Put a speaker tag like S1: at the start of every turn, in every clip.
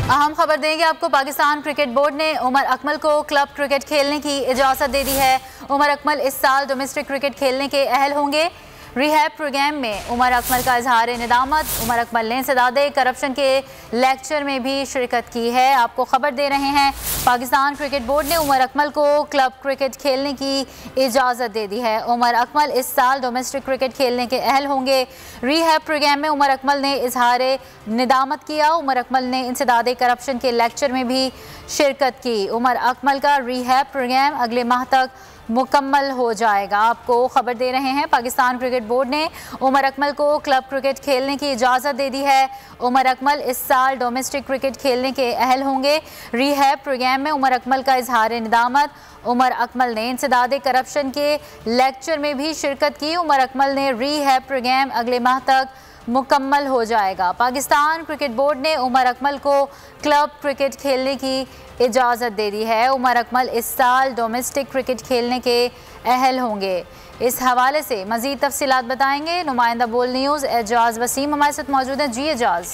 S1: अहम खबर देंगे आपको। पाकिस्तान क्रिकेट बोर्ड ने उमर अकमल को क्लब क्रिकेट खेलने की इजाज़त दे दी है। उमर अकमल इस साल डोमेस्टिक क्रिकेट खेलने के अहल होंगे। रिहैब प्रोग्राम में उमर अकमल का इजहार निदामत। उमर अकमल ने इंसदादे करप्शन के लेक्चर में भी शिरकत की है। आपको खबर दे रहे हैं, पाकिस्तान क्रिकेट बोर्ड ने उमर अकमल को क्लब क्रिकेट खेलने की इजाज़त दे दी है। उमर अकमल इस साल डोमेस्टिक क्रिकेट खेलने के अहल होंगे। रिहैब प्रोग्राम में उमर अकमल ने इजहार निदामत किया। उमर अकमल ने इंसदादे करप्शन के लेक्चर में भी शिरकत की। उमर अकमल का रिहैब प्रोग्राम अगले माह तक मुकम्मल हो जाएगा। आपको खबर दे रहे हैं, पाकिस्तान क्रिकेट बोर्ड ने उमर अकमल को क्लब क्रिकेट खेलने की इजाज़त दे दी है। उमर अकमल इस साल डोमेस्टिक क्रिकेट खेलने के अहल होंगे। रिहैब प्रोग्राम में उमर अकमल का इजहार निदामत। उमर अकमल ने इंसदादे करप्शन के लेक्चर में भी शिरकत की। उमर अकमल ने रिहैब प्रोग्राम अगले माह तक मुकम्मल हो जाएगा। पाकिस्तान क्रिकेट बोर्ड ने उमर अकमल को क्लब क्रिकेट खेलने की इजाज़त दे दी है। उमर अकमल इस साल डोमेस्टिक क्रिकेट खेलने के अहल होंगे। इस हवाले से मज़ीद तफसीलात बताएंगे नुमाइंदा बोल न्यूज़ एजाज वसीम हमारे साथ मौजूद हैं। जी एजाज।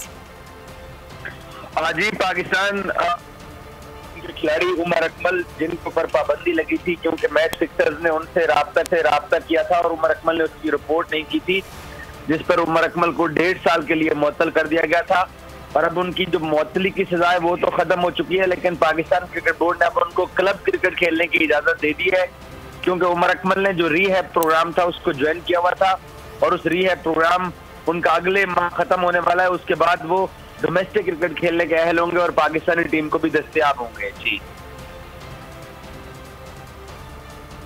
S2: जी, पाकिस्तान खिलाड़ी उमर अकमल जिनके ऊपर पाबंदी लगी थी क्योंकि मैच फिक्सर्स ने उनसे राब्ता किया था और उमर अकमल ने उसकी रिपोर्ट नहीं की थी, जिस पर उमर अकमल को 1.5 साल के लिए मुअत्तल कर दिया गया था। और अब उनकी जो मुअत्तली की सजा है वो तो खत्म हो चुकी है, लेकिन पाकिस्तान क्रिकेट बोर्ड ने अब उनको क्लब क्रिकेट खेलने की इजाजत दे दी है, क्योंकि उमर अकमल ने जो रीहैब प्रोग्राम था उसको ज्वाइन किया हुआ था और उस रीहैब प्रोग्राम उनका अगले माह खत्म होने वाला है। उसके बाद वो डोमेस्टिक क्रिकेट खेलने के अहल होंगे और पाकिस्तानी टीम को भी दस्तयाब होंगे। जी।